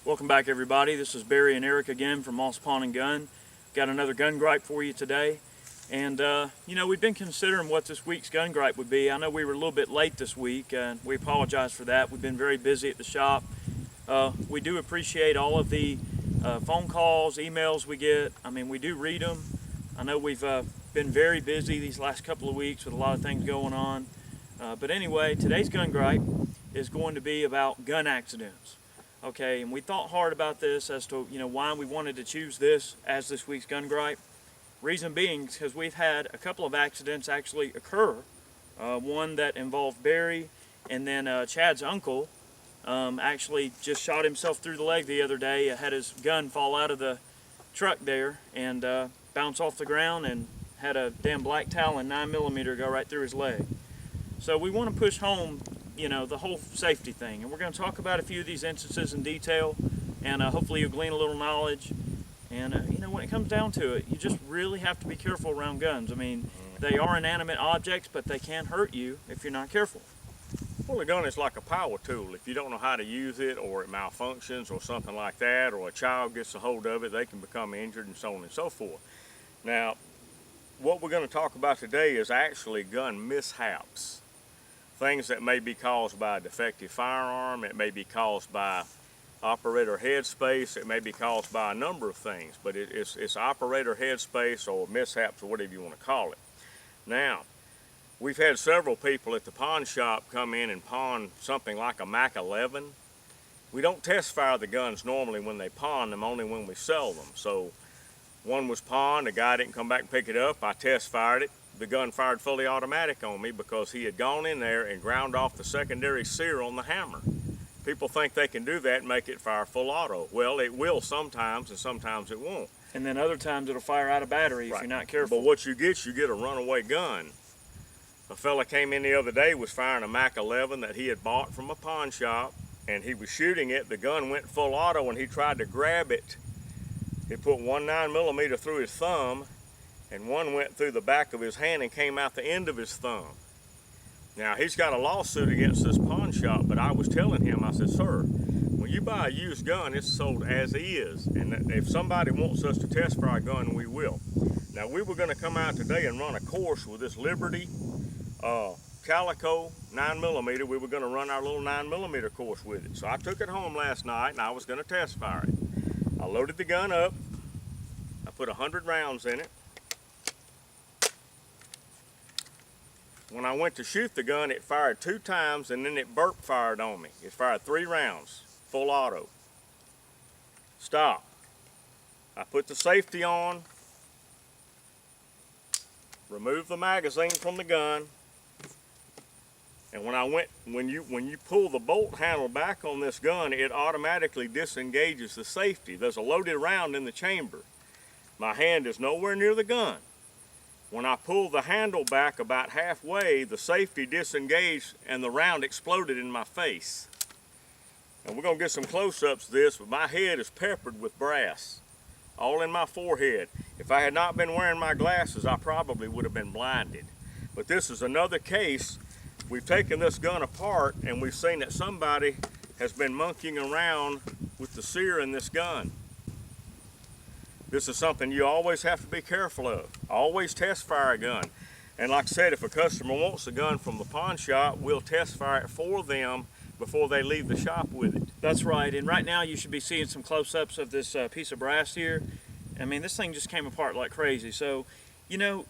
Welcome back, everybody. This is Barry and Eric again from Moss Pawn & Gun. Got another gun gripe for you today. And, we've been considering what this week's gun gripe would be. I know we were a little bit late this week, and we apologize for that. We've been very busy at the shop. We do appreciate all of the phone calls, emails we get. I mean, we do read them. I know we've been very busy these last couple of weeks with a lot of things going on. But anyway, today's gun gripe is going to be about gun accidents. Okay, and we thought hard about this as to, why we wanted to choose this as this week's gun gripe. Reason being, because we've had a couple of accidents actually occur. One that involved Barry, and then Chad's uncle actually just shot himself through the leg the other day. Had his gun fall out of the truck there and bounce off the ground, and had a damn black Talon 9mm go right through his leg. So we want to push home the whole safety thing, and we're going to talk about a few of these instances in detail, and hopefully you'll glean a little knowledge. And when it comes down to it, you just really have to be careful around guns. I mean, they are inanimate objects, but they can hurt you if you're not careful. Well, a gun is like a power tool. If you don't know how to use it, or it malfunctions or something like that, or a child gets a hold of it, they can become injured and so on and so forth. Now, what we're going to talk about today is actually gun mishaps. Things that may be caused by a defective firearm, it may be caused by operator headspace, it may be caused by a number of things, but it's operator headspace or mishaps or whatever you want to call it. Now, we've had several people at the pawn shop come in and pawn something like a Mac 11. We don't test fire the guns normally when they pawn them, only when we sell them. So one was pawned, the guy didn't come back and pick it up, I test fired it. The gun fired fully automatic on me because he had gone in there and ground off the secondary sear on the hammer. People think they can do that and make it fire full auto. Well, it will sometimes, and sometimes it won't. And then other times it'll fire out of battery if you're not careful. But what you get a runaway gun. A fella came in the other day, was firing a Mac 11 that he had bought from a pawn shop, and he was shooting it. The gun went full auto, and he tried to grab it. He put one 9mm through his thumb, and one went through the back of his hand and came out the end of his thumb. Now, he's got a lawsuit against this pawn shop, but I was telling him, I said, sir, when you buy a used gun, it's sold as is, and if somebody wants us to test for our gun, we will. Now, we were going to come out today and run a course with this Liberty Calico 9mm. We were going to run our little 9mm course with it. So I took it home last night, and I was going to test fire it. I loaded the gun up. I put 100 rounds in it. When I went to shoot the gun, it fired 2 times, and then it burp fired on me. It fired 3 rounds, full auto. Stop. I put the safety on, removed the magazine from the gun, and when you pull the bolt handle back on this gun, it automatically disengages the safety. There's a loaded round in the chamber. My hand is nowhere near the gun. When I pulled the handle back about halfway, the safety disengaged and the round exploded in my face. And we're going to get some close-ups of this, but my head is peppered with brass, all in my forehead. If I had not been wearing my glasses, I probably would have been blinded. But this is another case. We've taken this gun apart, and we've seen that somebody has been monkeying around with the sear in this gun. This is something you always have to be careful of. Always test fire a gun. And like I said, if a customer wants a gun from the pawn shop, we'll test fire it for them before they leave the shop with it. That's right, and right now you should be seeing some close-ups of this piece of brass here. I mean, this thing just came apart like crazy. So,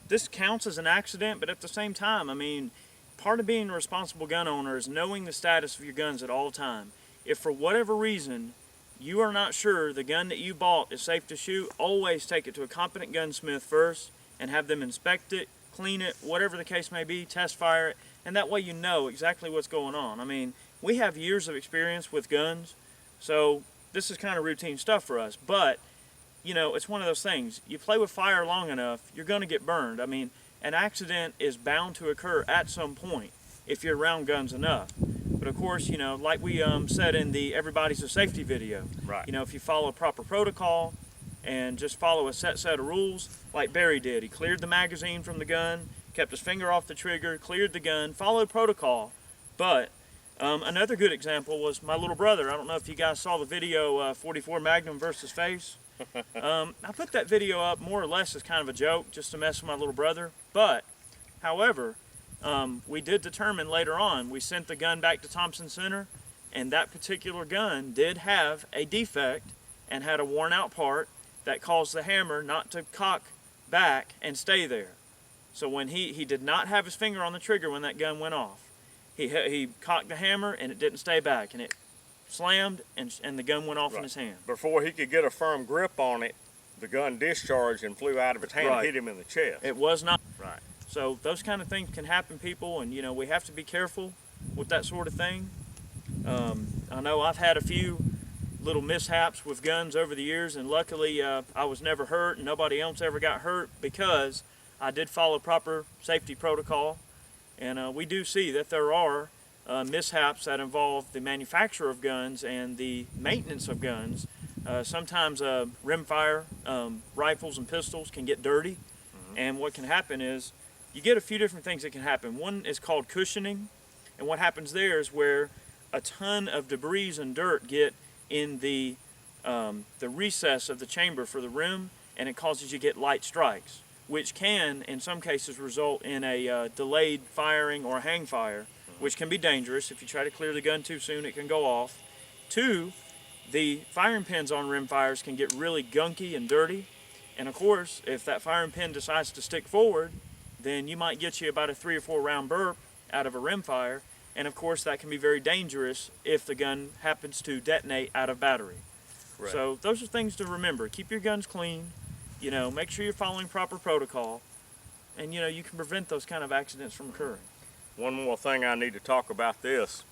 this counts as an accident, but at the same time, I mean, part of being a responsible gun owner is knowing the status of your guns at all time. If for whatever reason you are not sure the gun that you bought is safe to shoot, always take it to a competent gunsmith first and have them inspect it, clean it, whatever the case may be, test fire it, and that way you know exactly what's going on. I mean, we have years of experience with guns, so this is kind of routine stuff for us, but it's one of those things. You play with fire long enough, you're going to get burned. I mean, an accident is bound to occur at some point if you're around guns enough. But of course, like we said in the Everybody's a Safety video, right. If you follow proper protocol and just follow a set of rules, like Barry did. He cleared the magazine from the gun, kept his finger off the trigger, cleared the gun, followed protocol, but Another good example was my little brother. I don't know if you guys saw the video, 44 Magnum versus Face. I put that video up more or less as kind of a joke, just to mess with my little brother. But, however, we did determine later on, we sent the gun back to Thompson Center, and that particular gun did have a defect and had a worn out part that caused the hammer not to cock back and stay there. So when he did not have his finger on the trigger when that gun went off. He cocked the hammer and it didn't stay back, and it slammed and the gun went off in his hand. Before he could get a firm grip on it, the gun discharged and flew out of his hand and hit him in the chest. It was not. Right. So those kind of things can happen, people, and you know, we have to be careful with that sort of thing. I know I've had a few little mishaps with guns over the years, and luckily I was never hurt and nobody else ever got hurt because I did follow proper safety protocol. And we do see that there are mishaps that involve the manufacture of guns and the maintenance of guns. Sometimes rimfire rifles and pistols can get dirty, and what can happen is you get a few different things that can happen. One is called cushioning, and what happens there is where a ton of debris and dirt get in the recess of the chamber for the rim, and it causes you to get light strikes, which can, in some cases, result in a delayed firing or a hang fire, which can be dangerous. If you try to clear the gun too soon, it can go off. Two, the firing pins on rimfires can get really gunky and dirty. And of course, if that firing pin decides to stick forward, then you might get you about a 3 or 4 round burp out of a rimfire. And of course, that can be very dangerous if the gun happens to detonate out of battery. Right. So those are things to remember. Keep your guns clean. You know, make sure you're following proper protocol, and you know, you can prevent those kind of accidents from occurring. One more thing I need to talk about this.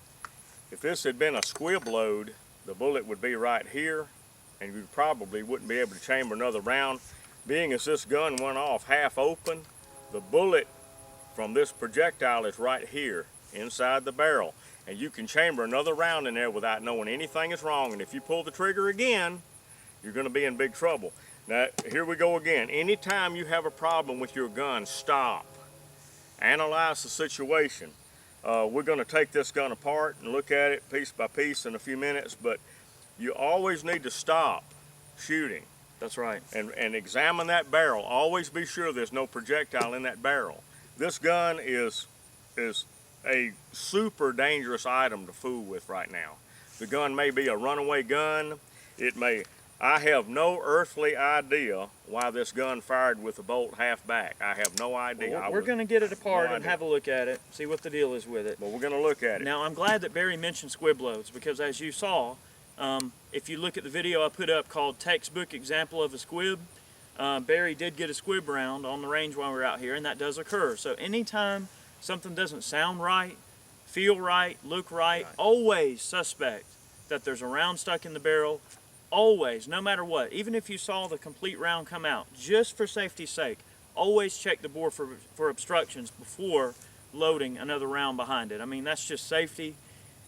If this had been a squib load, the bullet would be right here, and you probably wouldn't be able to chamber another round. Being as this gun went off half open, the bullet from this projectile is right here inside the barrel, and you can chamber another round in there without knowing anything is wrong. And if you pull the trigger again, you're going to be in big trouble. Now, here we go again. Anytime you have a problem with your gun, stop. Analyze the situation. We're going to take this gun apart and look at it piece by piece in a few minutes, but you always need to stop shooting. That's right. And examine that barrel. Always be sure there's no projectile in that barrel. This gun is a super dangerous item to fool with right now. The gun may be a runaway gun. I have no earthly idea why this gun fired with the bolt half back. I have no idea. Well, we're going to get it apart and have a look at it, see what the deal is with it. But we're going to look at it. Now, I'm glad that Barry mentioned squib loads, because as you saw, if you look at the video I put up called Textbook Example of a Squib, Barry did get a squib round on the range while we were out here, and that does occur. So anytime something doesn't sound right, feel right, look right, always suspect that there's a round stuck in the barrel. Always, no matter what, even if you saw the complete round come out, just for safety's sake, always check the bore for obstructions before loading another round behind it. I mean, that's just safety,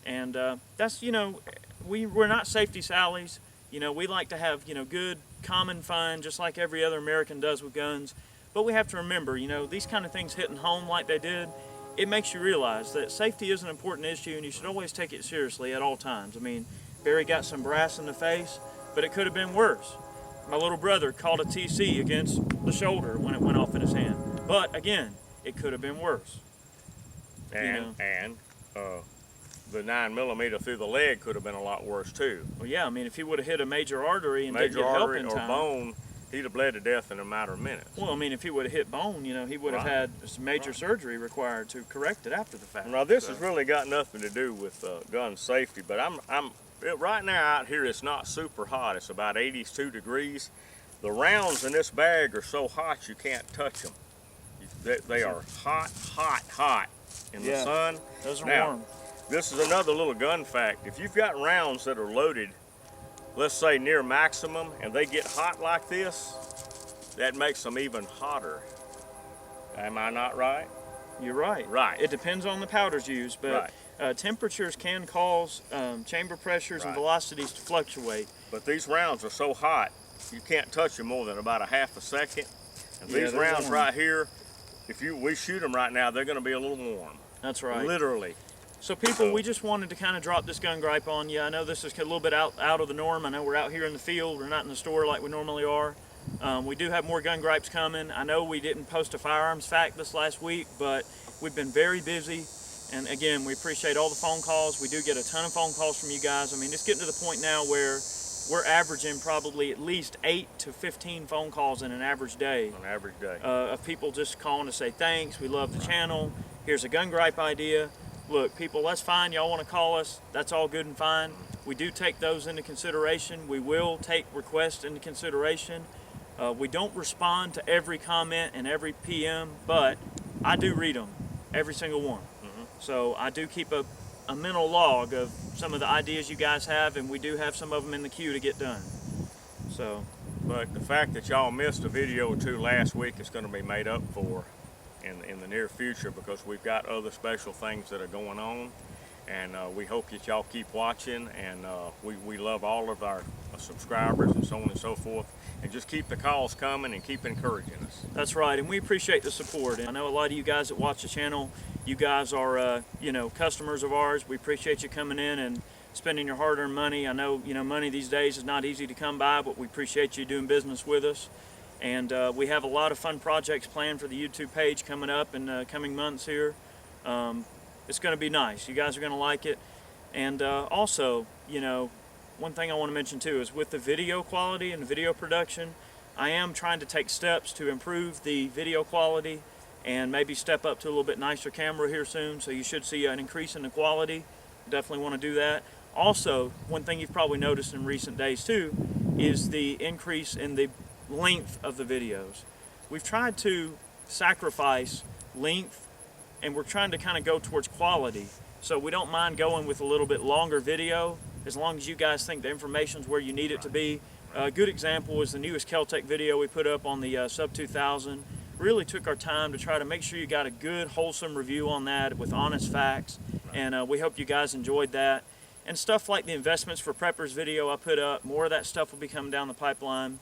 and that's, you know, we're not safety Sallies. You know, we like to have, you know, good, common fun, just like every other American does with guns. But we have to remember, you know, these kind of things hitting home like they did, it makes you realize that safety is an important issue, and you should always take it seriously at all times. I mean, Barry got some brass in the face, but it could have been worse. My little brother caught a TC against the shoulder when it went off in his hand. But again, it could have been worse. And the 9mm through the leg could have been a lot worse too. Well, yeah, I mean, if he would have hit a major artery and didn't get help in time, or bone, he'd have bled to death in a matter of minutes. Well, I mean, if he would have hit bone, you know, he would have had some major surgery required to correct it after the fact. Now, this has really got nothing to do with gun safety, but right now out here it's not super hot. It's about 82 degrees. The rounds in this bag are so hot you can't touch them. They are hot, hot, hot in the sun. Those are now, warm. This is another little gun fact. If you've got rounds that are loaded, let's say near maximum, and they get hot like this, that makes them even hotter. Am I not right? You're right. Right. It depends on the powders used, but temperatures can cause chamber pressures and velocities to fluctuate. But these rounds are so hot, you can't touch them more than about a half a second. And these rounds right here, if we shoot them right now, they're going to be a little warm. That's right. Literally. So people, we just wanted to kind of drop this gun gripe on you. I know this is a little bit out of the norm. I know we're out here in the field. We're not in the store like we normally are. We do have more gun gripes coming. I know we didn't post a firearms fact this last week, but we've been very busy. And again, we appreciate all the phone calls. We do get a ton of phone calls from you guys. I mean, it's getting to the point now where we're averaging probably at least 8 to 15 phone calls in an average day. An average day. Of people just calling to say thanks, we love the channel, here's a gun gripe idea. Look, people, that's fine. Y'all want to call us, that's all good and fine. We do take those into consideration. We will take requests into consideration. We don't respond to every comment and every PM, but I do read them, every single one. So I do keep a mental log of some of the ideas you guys have, and we do have some of them in the queue to get done. So, but the fact that y'all missed a video or two last week is going to be made up for in the near future, because we've got other special things that are going on, and we hope that y'all keep watching, and we love all of our subscribers and so on and so forth, and just keep the calls coming and keep encouraging us. That's right, and we appreciate the support. And I know a lot of you guys that watch the channel, you guys are customers of ours. We appreciate you coming in and spending your hard-earned money. I know money these days is not easy to come by, but we appreciate you doing business with us. And we have a lot of fun projects planned for the YouTube page coming up in coming months here. It's going to be nice. You guys are going to like it. And also, one thing I want to mention too is with the video quality and video production, I am trying to take steps to improve the video quality and maybe step up to a little bit nicer camera here soon. So you should see an increase in the quality. Definitely want to do that. Also, one thing you've probably noticed in recent days too is the increase in the length of the videos. We've tried to sacrifice length, and we're trying to kind of go towards quality. So we don't mind going with a little bit longer video as long as you guys think the information's where you need it to be. A good example is the newest Kel-Tec video we put up on the Sub 2000. Really took our time to try to make sure you got a good, wholesome review on that with honest facts, and we hope you guys enjoyed that. And stuff like the investments for preppers video I put up, more of that stuff will be coming down the pipeline.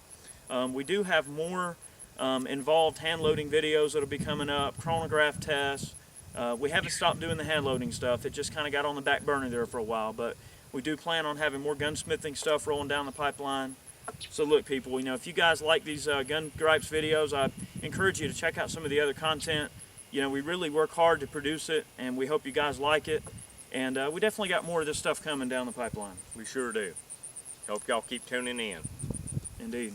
We do have more involved hand loading videos that'll be coming up, chronograph tests. We haven't stopped doing the hand loading stuff. It just kind of got on the back burner there for a while, but we do plan on having more gunsmithing stuff rolling down the pipeline. So look, people, if you guys like these gun gripes videos, I encourage you to check out some of the other content. We really work hard to produce it, and we hope you guys like it. And we definitely got more of this stuff coming down the pipeline. We sure do. Hope y'all keep tuning in. Indeed.